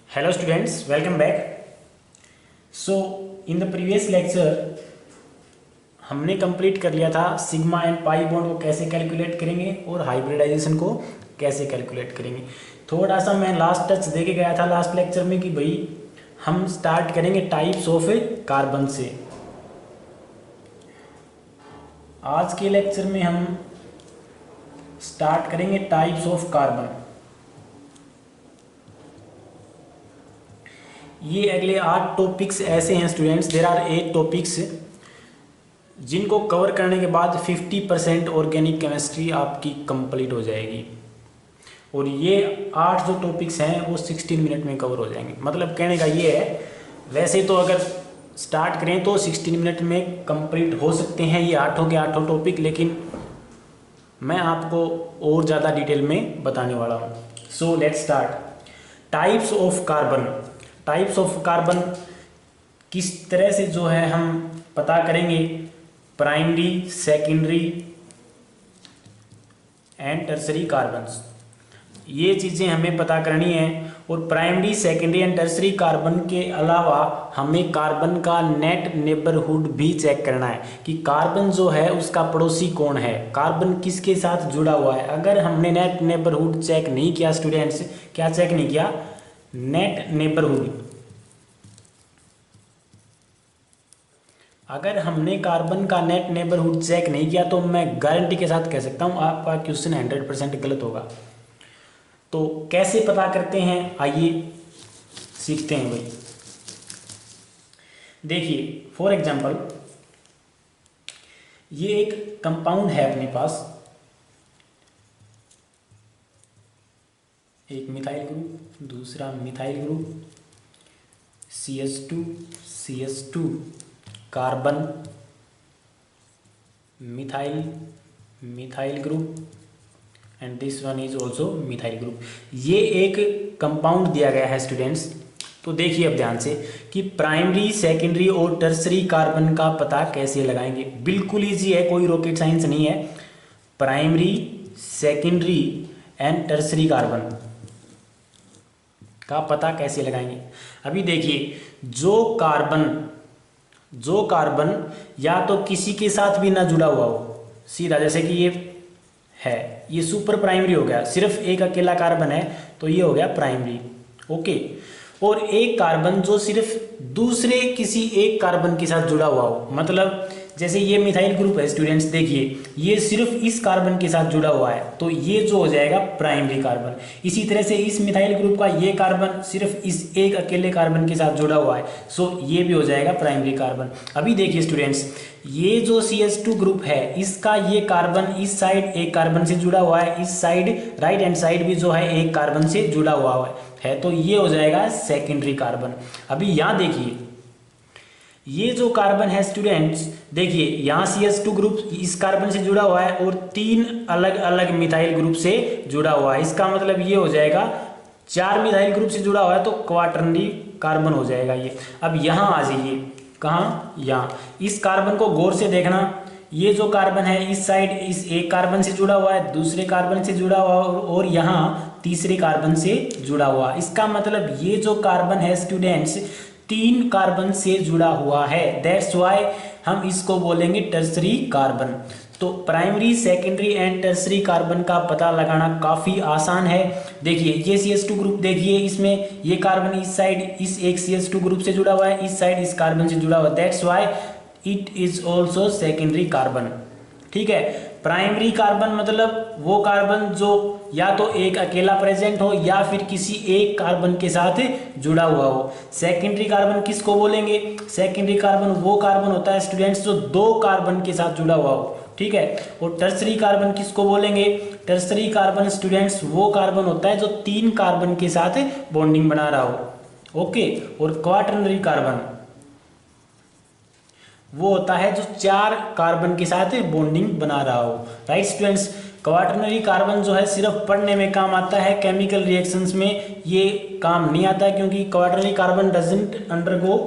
Hello students, welcome back. So in the previous lecture हमने complete कर लिया था सिग्मा एंड पाई बॉन्ड को कैसे कैलकुलेट करेंगे और हाइब्रिडाइजेशन को कैसे कैलकुलेट करेंगे। थोड़ा सा मैं लास्ट टच दे के गया था लास्ट लेक्चर में कि भाई हम स्टार्ट करेंगे टाइप्स ऑफ कार्बन से। आज के लेक्चर में हम स्टार्ट करेंगे टाइप्स ऑफ कार्बन। ये अगले 8 टॉपिक्स ऐसे हैं स्टूडेंट्स, देयर आर 8 टॉपिक्स जिनको कवर करने के बाद 50% ऑर्गेनिक केमिस्ट्री आपकी कंप्लीट हो जाएगी। और ये 8 जो टॉपिक्स हैं वो 16 मिनट में कवर हो जाएंगे। मतलब कहने का ये है, वैसे तो अगर स्टार्ट करें तो 16 मिनट में कंप्लीट हो सकते हैं ये 8 के 8 टॉपिक, लेकिन मैं आपको और ज़्यादा डिटेल में बताने वाला हूँ। So let's start. Types of carbon. Types of carbon किस तरह से जो है हम पता करेंगे, primary, secondary and tertiary carbons, ये चीज़ें हमें पता करनी है। और primary, secondary and tertiary carbon के अलावा हमें कार्बन का नेट नेबरहुड भी चेक करना है कि कार्बन जो है उसका पड़ोसी कौन है, कार्बन किसके साथ जुड़ा हुआ है। अगर हमने नेट नेबरहुड चेक नहीं किया स्टूडेंट्स, क्या चेक नहीं किया, नेट नेबरहुड, अगर हमने कार्बन का नेट नेबरहुड चेक नहीं किया तो मैं गारंटी के साथ कह सकता हूं आपका क्वेश्चन 100% गलत होगा। तो कैसे पता करते हैं, आइए सीखते हैं भाई। देखिए फॉर एग्जांपल ये एक कंपाउंड है अपने पास, एक मिथाइल ग्रुप, दूसरा methyl group, CH2 CH2 carbon, methyl methyl group and this one is also methyl group. ये एक कंपाउंड दिया गया है स्टूडेंट्स। तो देखिए अब ध्यान से कि प्राइमरी, सेकेंडरी और टर्सरी कार्बन का पता कैसे लगाएंगे। बिल्कुल इजी है, कोई रॉकेट साइंस नहीं है। Primary, secondary and tertiary carbon का पता कैसे लगाएंगे। अभी देखिए जो कार्बन या तो किसी के साथ भी ना जुड़ा हुआ हो, सीधा जैसे कि ये है, ये सुपर प्राइमरी हो गया, सिर्फ एक अकेला कार्बन है तो ये हो गया प्राइमरी, ओके। और एक कार्बन जो सिर्फ दूसरे किसी एक कार्बन के साथ जुड़ा हुआ हो, मतलब जैसे ये मिथाइल ग्रुप है स्टूडेंट्स, देखिए ये सिर्फ इस कार्बन के साथ जुड़ा हुआ है तो ये जो हो जाएगा प्राइमरी कार्बन। इसी तरह से इस मिथाइल ग्रुप का ये कार्बन सिर्फ इस एक अकेले कार्बन के साथ जुड़ा हुआ है, सो ये भी हो जाएगा प्राइमरी कार्बन। अभी देखिए स्टूडेंट्स, ये जो CH2 ग्रुप है इसका ये कार्बन इस साइड एक कार्बन से जुड़ा हुआ है, इस साइड राइट हैंड साइड भी जो है एक कार्बन से जुड़ा हुआ है, तो ये हो जाएगा सेकेंडरी कार्बन। अभी यहाँ देखिए ये जो कार्बन है स्टूडेंट्स, देखिए यहाँ CH2 ग्रुप इस कार्बन से जुड़ा हुआ है और 3 अलग अलग मिथाइल ग्रुप से जुड़ा हुआ है। इसका मतलब ये हो जाएगा 4 मिथाइल ग्रुप से जुड़ा हुआ है तो क्वाटरनरी कार्बन हो जाएगा ये। अब यहाँ आ जाइए, कहाँ, यहाँ इस कार्बन को गौर से देखना। ये जो कार्बन है इस साइड इस एक कार्बन से जुड़ा हुआ है, दूसरे कार्बन से जुड़ा हुआ और यहाँ तीसरे कार्बन से जुड़ा हुआ। इसका मतलब ये जो कार्बन है स्टूडेंट्स 3 कार्बन से जुड़ा हुआ है, दैट्स वाई हम इसको बोलेंगे टर्सरी कार्बन। तो primary, secondary and tertiary carbon का पता लगाना काफ़ी आसान है। देखिए ये CH2 ग्रुप, देखिए इसमें ये कार्बन इस साइड इस एक CH2 ग्रुप से जुड़ा हुआ है, इस साइड इस कार्बन से जुड़ा हुआ है, that's why it is also secondary carbon. ठीक है, प्राइमरी कार्बन मतलब वो कार्बन जो या तो एक अकेला प्रेजेंट हो या फिर किसी एक कार्बन के साथ जुड़ा हुआ हो। सेकेंडरी कार्बन किसको बोलेंगे, सेकेंडरी कार्बन वो कार्बन होता है स्टूडेंट्स जो 2 कार्बन के साथ जुड़ा हुआ हो, ठीक है। और टर्सरी कार्बन किसको बोलेंगे, टर्सरी कार्बन स्टूडेंट्स वो कार्बन होता है जो 3 कार्बन के साथ बॉन्डिंग बना रहा हो, ओके। और क्वाटरनरी कार्बन वो होता है जो 4 कार्बन के साथ बॉन्डिंग बना रहा हो, राइट स्टूडेंट्स। क्वाटरनरी कार्बन जो है सिर्फ पढ़ने में काम आता है, केमिकल रिएक्शंस में ये काम नहीं आता क्योंकि quaternary carbon doesn't undergo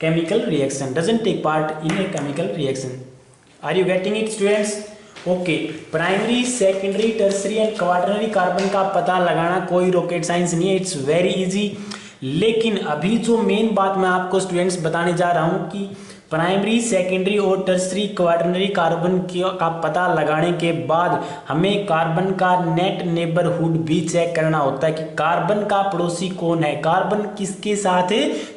chemical reaction, doesn't take part in a chemical reaction. Are you getting it students? Okay, primary, secondary, tertiary and quaternary carbon का पता लगाना कोई रॉकेट साइंस नहीं है, इट्स वेरी इजी। लेकिन अभी जो मेन बात मैं आपको स्टूडेंट्स बताने जा रहा हूं कि प्राइमरी, सेकेंडरी और टर्सरी क्वाटरनरी कार्बन का पता लगाने के बाद हमें कार्बन का नेट नेबरहुड भी चेक करना होता है कि कार्बन का पड़ोसी कौन है, कार्बन किसके साथ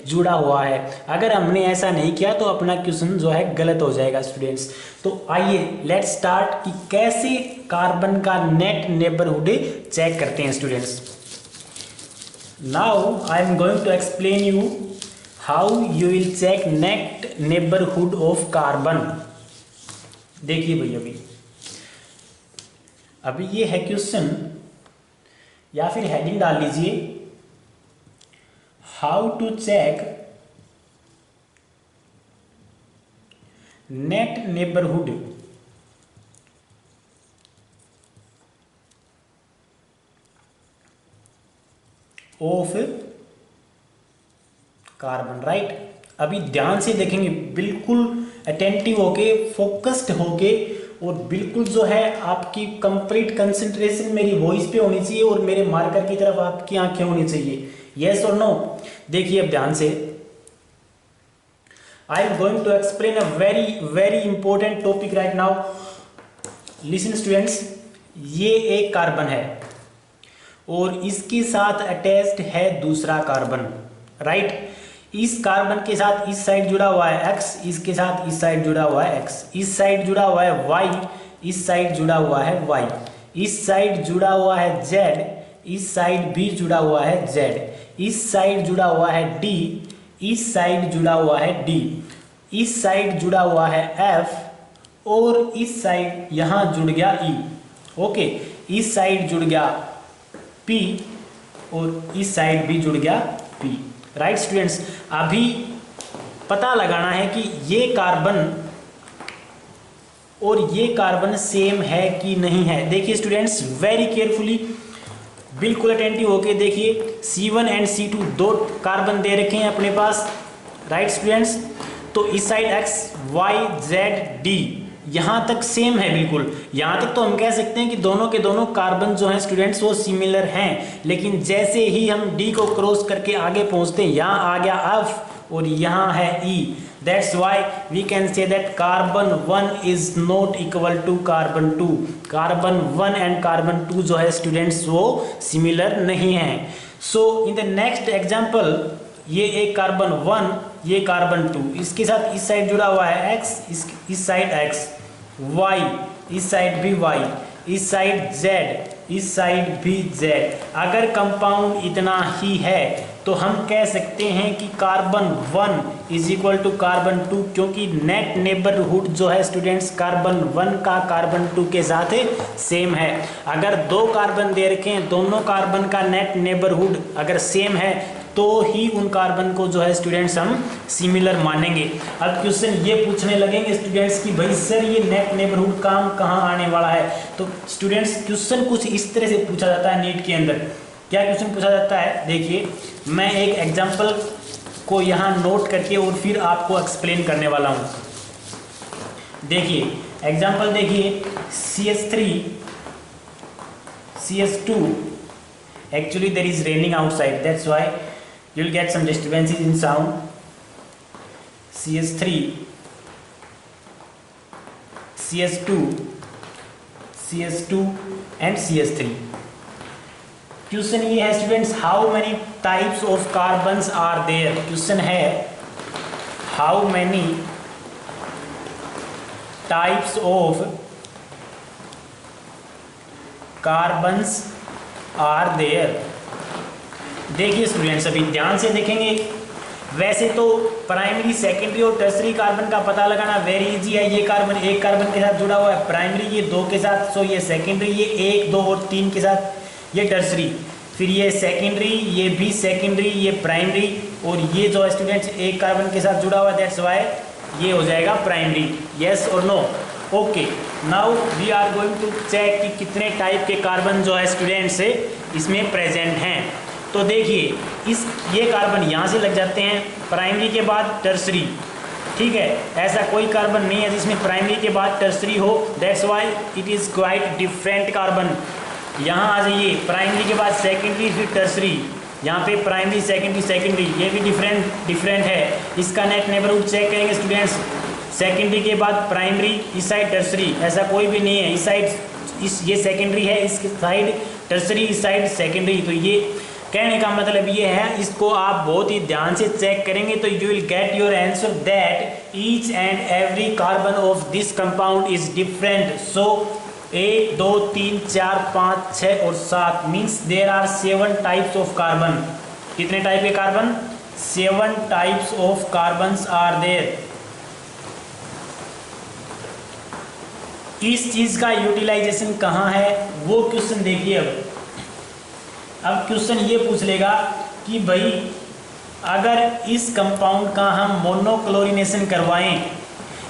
जुड़ा हुआ है। अगर हमने ऐसा नहीं किया तो अपना क्वेश्चन जो है गलत हो जाएगा स्टूडेंट्स। तो आइए लेट्स स्टार्ट कि कैसे कार्बन का नेट नेबरहुड चेक करते हैं students. Now I am going to explain you how you will check net neighbourhood of carbon. देखिए भैया, अभी ये है क्वेश्चन, या फिर हेडिंग डाल लीजिए how to check net neighbourhood of carbon, right. अभी ध्यान से देखेंगे, बिल्कुल अटेंटिव होके, फोकस्ड होके, और बिल्कुल जो है आपकी कंप्लीट कंसंट्रेशन मेरी वॉइस पे होनी चाहिए और मेरे मार्कर की तरफ आपकी आंखें होनी चाहिए। यस और नो? देखिए अब ध्यान से, I am going to explain a very very important topic right now. Listen students, ये एक कार्बन है और इसके साथ अटैच्ड है दूसरा कार्बन, राइट। इस कार्बन के साथ इस साइड जुड़ा हुआ है X, इसके साथ इस साइड जुड़ा हुआ है X, इस साइड जुड़ा हुआ है Y, इस साइड जुड़ा हुआ है Y, इस साइड जुड़ा हुआ है Z, इस साइड भी जुड़ा हुआ है Z, इस साइड जुड़ा हुआ है D, इस साइड जुड़ा हुआ है D, इस साइड जुड़ा हुआ है F, और इस साइड यहां जुड़ गया E, ओके। इस साइड जुड़ गया P और इस साइड भी जुड़ गया P, राइट स्टूडेंट्स। अभी पता लगाना है कि ये कार्बन और ये कार्बन सेम है कि नहीं है। देखिए स्टूडेंट्स, वेरी केयरफुली, बिल्कुल अटेंटिव होके देखिए। C1 एंड C2 दो कार्बन दे रखे हैं अपने पास, राइट स्टूडेंट्स। तो इस side X, Y, Z, D यहाँ तक सेम है बिल्कुल। यहाँ तक तो हम कह सकते हैं कि दोनों के दोनों कार्बन जो हैं स्टूडेंट्स वो सिमिलर हैं, लेकिन जैसे ही हम D को क्रॉस करके आगे पहुँचते हैं, यहाँ आ गया F और यहाँ है E। That's why we can say that carbon 1 is not equal to carbon 2। Carbon 1 and carbon 2 जो है स्टूडेंट्स वो सिमिलर नहीं है। So in the next example, ये एक कार्बन 1, ये कार्बन 2, इसके साथ इस साइड जुड़ा हुआ है X, इस साइड X, Y, इस साइड भी Y, इस साइड Z, इस साइड भी Z। अगर कंपाउंड इतना ही है तो हम कह सकते हैं कि carbon 1 is equal to carbon 2, क्योंकि नेट नेबरहुड जो है स्टूडेंट्स कार्बन 1 का कार्बन 2 के साथ सेम है। अगर दो कार्बन दे रखे हैं, दोनों कार्बन का नेट नेबरहुड अगर सेम है तो ही उन कार्बन को जो है स्टूडेंट्स हम सिमिलर मानेंगे। अब क्वेश्चन ये पूछने लगेंगे स्टूडेंट्स कि भाई सर ये नेट नेबरहुड काम कहाँ आने वाला है। तो स्टूडेंट्स क्वेश्चन कुछ इस तरह से पूछा जाता है नीट के अंदर। क्या क्वेश्चन पूछा जाता है, देखिए मैं एक एग्जाम्पल को यहाँ नोट करके और फिर आपको एक्सप्लेन करने वाला हूँ। देखिए एग्जाम्पल, देखिए CH3 CH2, actually there is raining outside, that's why you'll get some disturbances in sound। CH3 CH2 CH2 and CH3। Question ये है students, how many types of carbons are there. Question है how many types of carbons are there. देखिए students, अभी ध्यान से देखेंगे। वैसे तो प्राइमरी, सेकेंडरी और टर्सरी कार्बन का पता लगाना वेरी इजी है। ये कार्बन एक कार्बन के साथ जुड़ा हुआ है प्राइमरी, ये दो के साथ, सो ये सेकेंडरी, ये 1, 2 और 3 के साथ ये टर्सरी, फिर ये सेकेंडरी, ये भी सेकेंडरी, ये प्राइमरी, और ये जो है स्टूडेंट्स एक कार्बन के साथ जुड़ा हुआ है, दैट्स वाई ये हो जाएगा प्राइमरी। यस और no? Okay, now we are going to check कि कितने टाइप के कार्बन जो है स्टूडेंट्स इसमें प्रेजेंट हैं। तो देखिए ये कार्बन यहाँ से लग जाते हैं, प्राइमरी के बाद टर्सरी, ठीक है। ऐसा कोई कार्बन नहीं है जिसमें प्राइमरी के बाद टर्सरी हो, that's why it is quite different carbon. यहाँ आ जाइए, प्राइमरी के बाद सेकेंडरी, फिर टर्सरी, यहाँ पे प्राइमरी सेकेंडरी ये भी डिफरेंट है। इसका नेट नेबरहुड चेक करेंगे स्टूडेंट्स, सेकेंडरी के बाद प्राइमरी, इस साइड टर्सरी, ऐसा कोई भी नहीं है। इस साइड ये सेकेंडरी है, इस साइड टर्सरी, इस साइड सेकेंडरी। तो ये कहने का मतलब ये है, इसको आप बहुत ही ध्यान से चेक करेंगे तो you will get your answer that each and every carbon of this compound is different. So 1 2 3 4 5 6 और 7 means there are 7 types of carbon. कितने टाइप के carbon? 7 types of carbons are there. इस चीज का यूटिलाइजेशन कहाँ है वो क्वेश्चन देखिए। अब क्वेश्चन ये पूछ लेगा कि भाई अगर इस कंपाउंड का हम मोनोक्लोरिनेशन करवाएं,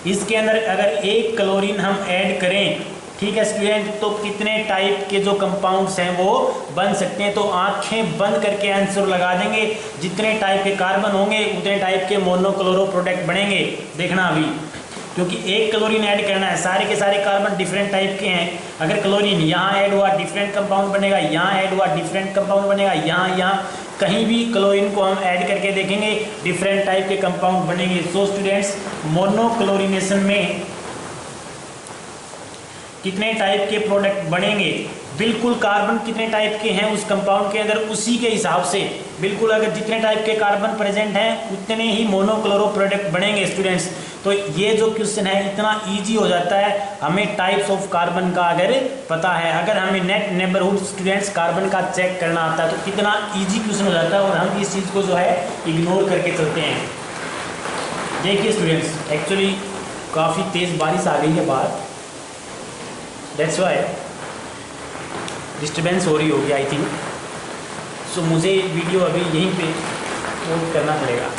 इसके अंदर अगर 1 क्लोरीन हम ऐड करें, ठीक है स्टूडेंट, तो कितने टाइप के जो कंपाउंड्स हैं वो बन सकते हैं। तो आंखें बंद करके आंसर लगा देंगे, जितने टाइप के कार्बन होंगे उतने टाइप के मोनोक्लोरो प्रोडक्ट बनेंगे। देखना अभी, क्योंकि 1 क्लोरीन ऐड करना है, सारे के सारे कार्बन डिफरेंट टाइप के हैं। अगर क्लोरीन यहाँ ऐड हुआ डिफरेंट कंपाउंड बनेगा, यहाँ ऐड हुआ डिफरेंट कंपाउंड बनेगा, यहाँ कहीं भी क्लोरीन को हम ऐड करके देखेंगे डिफरेंट टाइप के कंपाउंड बनेंगे। सो स्टूडेंट्स, मोनोक्लोरिनेशन में कितने टाइप के प्रोडक्ट बनेंगे, बिल्कुल कार्बन कितने टाइप के हैं उस कंपाउंड के अंदर, उसी के हिसाब से बिल्कुल अगर जितने टाइप के कार्बन प्रेजेंट हैं उतने ही मोनोक्लोरो प्रोडक्ट बनेंगे स्टूडेंट्स। तो ये जो क्वेश्चन है इतना इजी हो जाता है हमें टाइप्स ऑफ कार्बन का अगर पता है। अगर हमें नेट नेबरहुड स्टूडेंट्स कार्बन का चेक करना आता है तो कितना इजी क्वेश्चन हो जाता है और हम इस चीज़ को जो है इग्नोर करके चलते हैं। देखिए स्टूडेंट्स, एक्चुअली काफ़ी तेज़ बारिश आ गई है बाहर, दैट्स वाई डिस्टर्बेंस हो रही होगी आई थिंक। सो मुझे वीडियो अभी यहीं पे पोस्ट करना पड़ेगा।